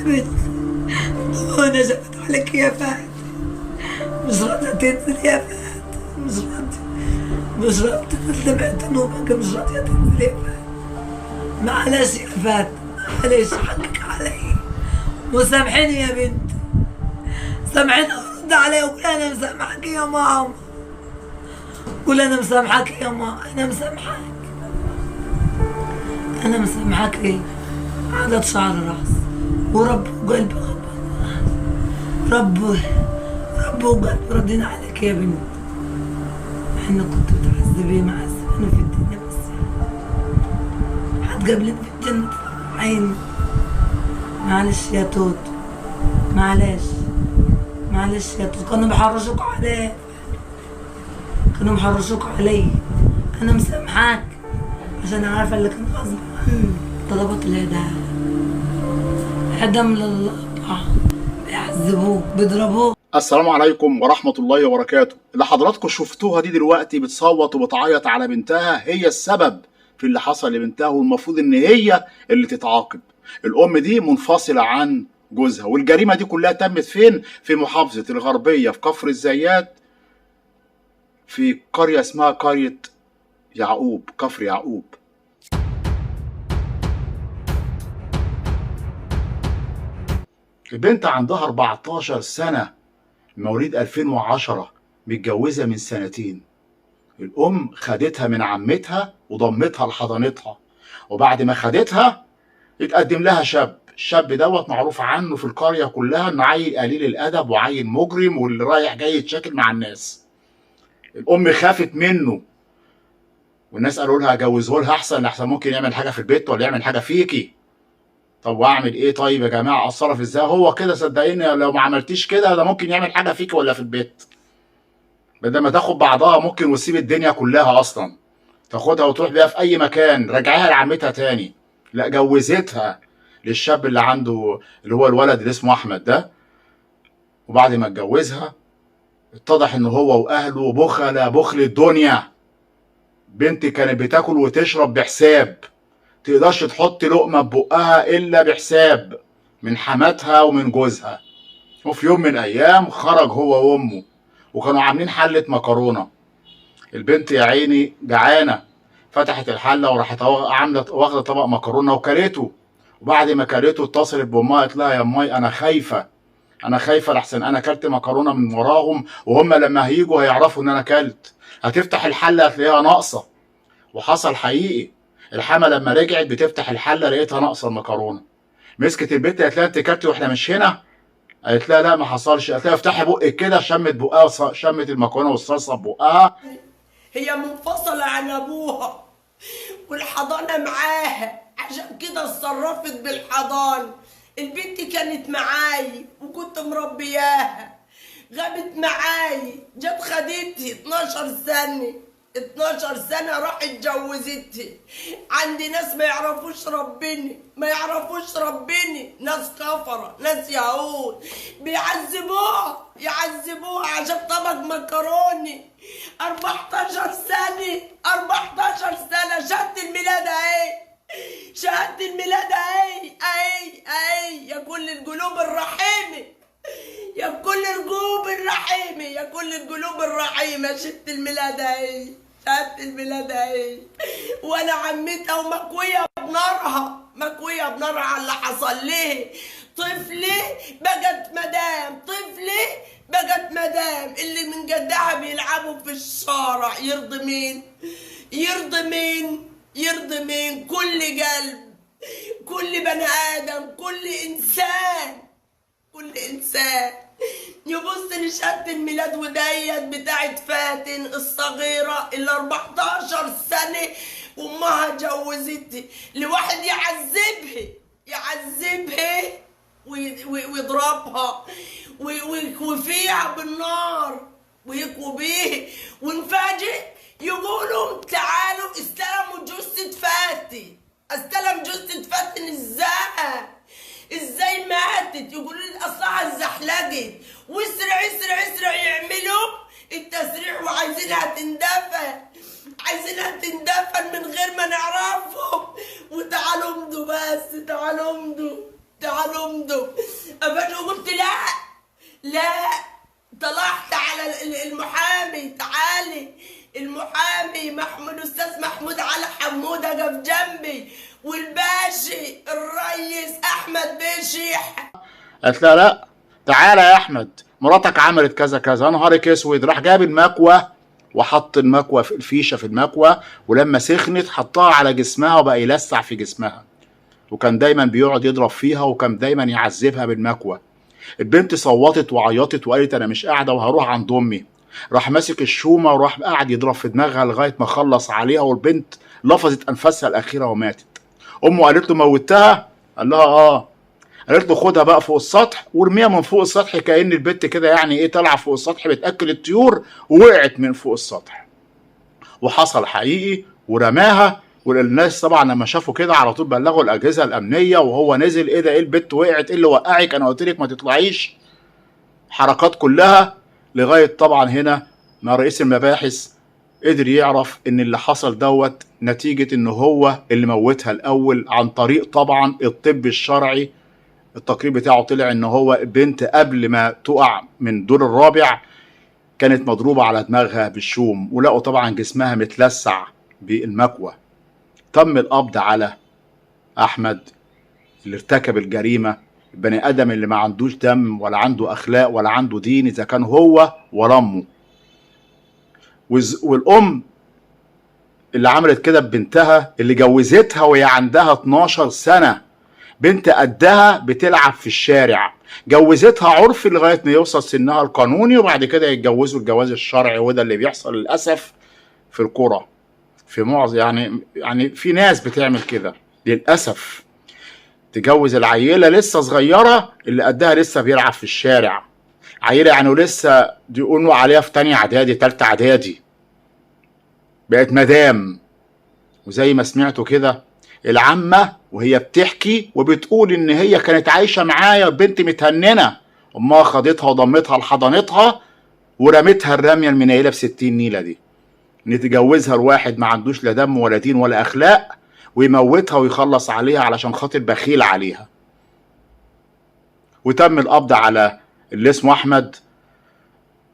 بنت، وانا جبت عليك يا فهد، مش راضية تنزل يا فهد، مش راضية تنزل، بعت نومك، مش راضية تنزل يا فهد. معلش يا فهد، معلش، حقك علي، وسامحيني يا بنت، سامحيني، ورد علي وقول انا مسامحك يا ماما، قول انا مسامحك يا ماما، انا مسامحك، انا مسامحك. ايه عدد شعر راس، ورب وقلب رب وقلب ردينا عليك يا بنت. احنا كنت بتعذبي معذبانة في الدنيا، بس هتقابلني في الجنة عيني. معلش يا توت، معلش يا توت، كانوا بيحرشوك عليه، كانوا بيحرشوك علي، انا مسامحاك عشان عارفه اللي كان غصب عني. طلبات الهدايا، عدم لله، بيعذبوه، بيضربوه. السلام عليكم ورحمة الله وبركاته. اللي حضراتكم شفتوها دي دلوقتي بتصوت وبتعيط على بنتها، هي السبب في اللي حصل لبنتها، والمفروض ان هي اللي تتعاقب. الام دي منفصلة عن جوزها، والجريمة دي كلها تمت فين؟ في محافظة الغربية، في كفر الزيات، في قرية اسمها قرية يعقوب، كفر يعقوب. البنت عندها 14 سنة، مواليد 2010، متجوزة من سنتين. الأم خدتها من عمتها وضمتها لحضانتها، وبعد ما خدتها اتقدم لها شاب. الشاب دوت معروف عنه في القرية كلها انه عيل قليل الأدب وعيل مجرم واللي رايح جاي يتشاكل مع الناس. الأم خافت منه، والناس قالوا لها جوزه لها أحسن ممكن يعمل حاجة في البيت ولا يعمل حاجة فيكي. طب واعمل ايه؟ طيب يا جماعة اتصرف ازاي؟ هو كده صدقيني لو ما عملتيش كده ده ممكن يعمل حاجة فيكي ولا في البيت. بدل ما تاخد بعضها ممكن وتسيب الدنيا كلها اصلا، تاخدها وتروح بيها في اي مكان، رجعيها لعمتها تاني. لا، جوزتها للشاب اللي عنده، اللي هو الولد اللي اسمه احمد ده. وبعد ما اتجوزها اتضح ان هو واهله بخل الدنيا. بنتي كانت بتاكل وتشرب بحساب، تقدرش تحط لقمه ببقها الا بحساب من حماتها ومن جوزها. وفي يوم من الايام خرج هو وامه وكانوا عاملين حله مكرونه. البنت يا عيني جعانه، فتحت الحله وراحت عامله واخده طبق مكرونه وكلته. وبعد ما كلته اتصلت بامها، قالت لها يا امي انا خايفه لحسن انا كلت مكرونه من وراهم، وهم لما هيجوا هيعرفوا ان انا كلت، هتفتح الحله هتلاقيها ناقصه. وحصل حقيقي، الحما لما رجعت بتفتح الحله لقيتها ناقصه المكرونه. مسكت البنت قالت لها انت كلتي واحنا مش هنا؟ قالت لها لا ما حصلش. قالت لها افتحي بقك كده، شمت بقها، شمت المكرونه والصلصه ببقها. هي منفصلة عن أبوها والحضانة معاها، عشان كده اتصرفت بالحضانة. البنت كانت معاي وكنت مربياها، غابت معاي، جت خدتي 12 سنة، 12 سنة راحت اتجوزتها. عندي ناس ما يعرفوش ربنا، ناس كفرة، ناس يهود، يعذبوها عشان طبق مكروني. 14 سنة، 14 سنة، شهادة الميلاد اهي، شهادة الميلاد اهي اهي اهي، يا كل القلوب الرحيمة، يا كل القلوب الرحيمة، يا كل القلوب الرحيمة، شهادة الميلاد اهي، شهادة الميلاد اهي. وانا عمتها ومكوية بنارها، مكوية بنارها على اللي حصل ليه. طفلي بقت مدام، طفلي بقت مدام، اللي من جدها بيلعبوا في الشارع. يرضي مين؟ يرضي مين؟ يرضي مين؟ كل قلب، كل بني آدم، كل إنسان، كل إنسان يبص لشهادة الميلاد وديت بتاعت فاتن الصغيرة اللي 14 سنة وأمها جوزتها لواحد يعذبها ويضربها ويكوفيها بالنار ويكوي بيها، ونفاجئ يقولوا تعالوا استلموا جثة فاتن. استلم جثة فاتن ازاي ماتت؟ يقولوا لي اصلها اتزحلقت، واسرع يعملوا التسريح وعايزينها تندفن من غير ما نعرفهم. وتعالوا امضوا بس، تعالوا امضوا، تعال امضوا. ابقى قلت لا طلعت على المحامي. تعالي المحامي محمود، استاذ محمود علي حموده جاب جنبي، والباشي الريس احمد بشيح. قالت لها لا تعالى يا احمد، مراتك عملت كذا كذا. نهارك اسود. راح جاب المكوه وحط المكوه في الفيشه في المكوه، ولما سخنت حطها على جسمها وبقى يلسع في جسمها، وكان دايما بيقعد يضرب فيها، وكان دايما يعذبها بالمكوه. البنت صوتت وعيطت وقالت انا مش قاعده وهروح عند امي. راح ماسك الشومه وراح قاعد يضرب في دماغها لغايه ما خلص عليها، والبنت لفظت انفاسها الاخيره وماتت. امه قالت له موتها؟ قال لها اه. قالت له خدها بقى فوق السطح وارميها من فوق السطح، كأن البت كده يعني ايه طالعه فوق السطح بتاكل الطيور، ووقعت من فوق السطح. وحصل حقيقي ورماها. والناس طبعا لما شافوا كده على طول بلغوا الاجهزه الامنيه، وهو نزل ايه ده، ايه البت وقعت، ايه اللي وقعك، انا قلت لك ما تطلعيش. حركات كلها لغايه طبعا هنا ما رئيس المباحث قدر يعرف ان اللي حصل دوت نتيجه ان هو اللي موتها الاول، عن طريق طبعا الطب الشرعي. التقرير بتاعه طلع ان هو بنت قبل ما تقع من الدور الرابع كانت مضروبه على دماغها بالشوم، ولقوا طبعا جسمها متلسع بالمكوه. تم القبض على احمد اللي ارتكب الجريمه، البني ادم اللي ما عندوش دم ولا عنده اخلاق ولا عنده دين، اذا كان هو ولا امه. والام اللي عملت كده ببنتها اللي جوزتها وهي عندها 12 سنه، بنت قدها بتلعب في الشارع، جوزتها عرفي لغايه ما يوصل سنها القانوني، وبعد كده يتجوزوا الجواز الشرعي. وده اللي بيحصل للاسف في القرى، في معظم يعني في ناس بتعمل كده للاسف، تجوز العيله لسه صغيره اللي قدها لسه بيلعب في الشارع. عيله يعني ولسه بيقولوا عليها في تانية اعدادي تالتة اعدادي، بقت مدام. وزي ما سمعتوا كده العمه وهي بتحكي وبتقول ان هي كانت عايشه معايا بنت متهننه، امها خدتها وضمتها لحضانتها ورمتها الرميه المنيله ب60 نيله دي، نتجوزها الواحد ما عندوش لا دم ولا دين ولا اخلاق، ويموتها ويخلص عليها علشان خاطر بخيل عليها. وتم القبض على اللي اسمه احمد،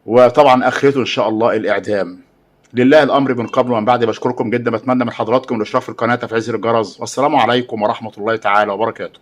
وطبعا اخرته ان شاء الله الاعدام. لله الامر من قبل ومن بعد. بشكركم جدا، بتمنى من حضراتكم الاشتراك في القناه، تفعيل زر الجرس، والسلام عليكم ورحمه الله تعالى وبركاته.